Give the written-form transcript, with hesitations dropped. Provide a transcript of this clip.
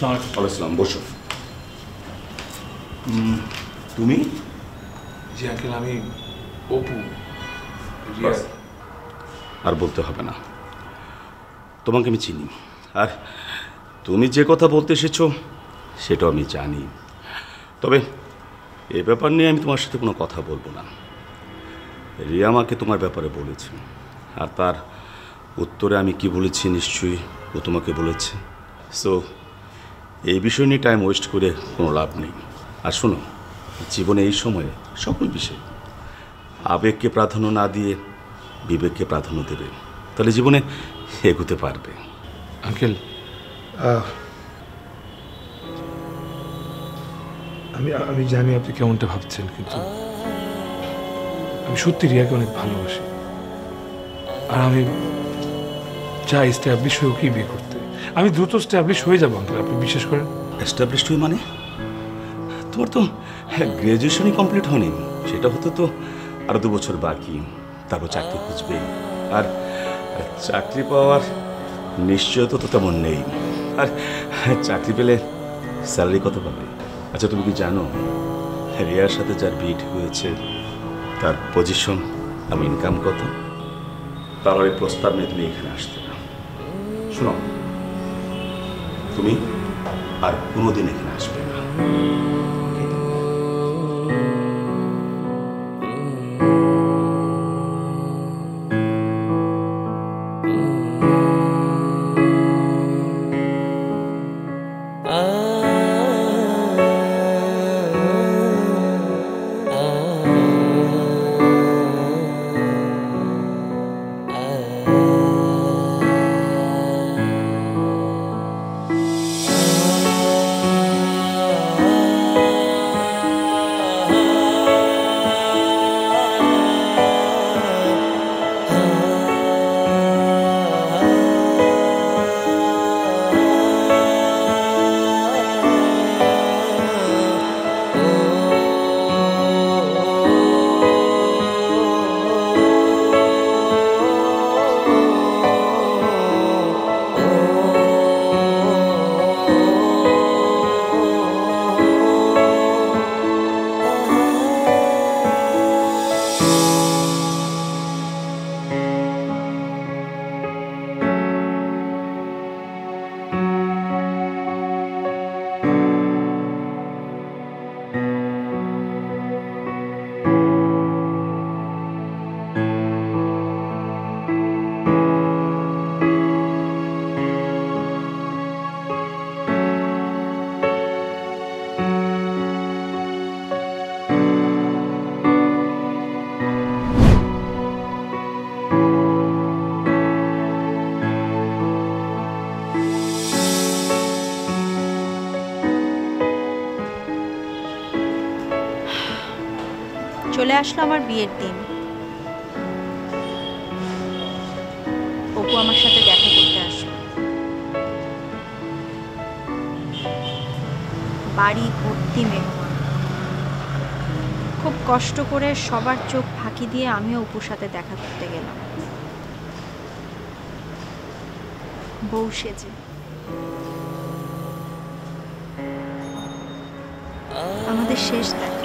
আসসালাম, বসো। তুমি? জি আঙ্কেল, আমি অপু। আর বলতে হবে না, তোমাকে আমি চিনি। আর তুমি যে কথা বলতে এসেছো সেটাও আমি জানি। তবে এ ব্যাপার নিয়ে আমি তোমার সাথে কোনো কথা বলবো না। রিয়া আমাকে তোমার ব্যাপারে বলেছে, আর তার উত্তরে আমি কি বলেছি নিশ্চয়ই ও তোমাকে বলেছে। সো এই বিষয় নিয়ে টাইম ওয়েস্ট করে কোনো লাভ নেই। আর শোনো, জীবনে এই সময়ে সকল বিষয় আবেগকে প্রাধান্য না দিয়ে বিবেককে প্রাধান্য দেবে, তাহলে জীবনে এগোতে পারবে। আঙ্কেল, আমি জানি আপনি কেমনটা ভাবছেন, কিন্তু আমি সত্যি রিয়াকে অনেক ভালোবাসি। আর আমি চাই এস্টাবলিশ হয়ে ওকেই বিয়ে করতে। আমি দ্রুত এস্টাবলিশ হয়ে যাবো আঙ্কেল, আপনি বিশ্বাস করেন। এস্টাবলিশড হয়ে মানে? তোমার তো গ্র্যাজুয়েশনই কমপ্লিট হয়নি, সেটা হতে তো আরো 2 বছর বাকি। তারপর চাকরি খুঁজবে, আর চাকরি পাওয়ার নিশ্চয়তা তো তেমন নেই। আর চাকরি পেলে স্যালারি কত পাবে? আচ্ছা, তুমি কি জানো রিয়ার সাথে যার বিয়ে ঠিক হয়েছে তার পজিশন আর ইনকাম কত? তাহলে প্রস্তাব নিয়ে তুমি এখানে আসতে না। শোনো, তুমি আর কোনোদিন এখানে আসবে না। চলে আসলো আমার বিয়ের দিন। অপু আমার সাথে দেখা করতে আসলো। বাড়ি ভর্তি মেহমান। খুব কষ্ট করে সবার চোখ ফাঁকি দিয়ে আমিও অপুর সাথে দেখা করতে গেলাম, বউ সেজে। আমাদের শেষ দেখা।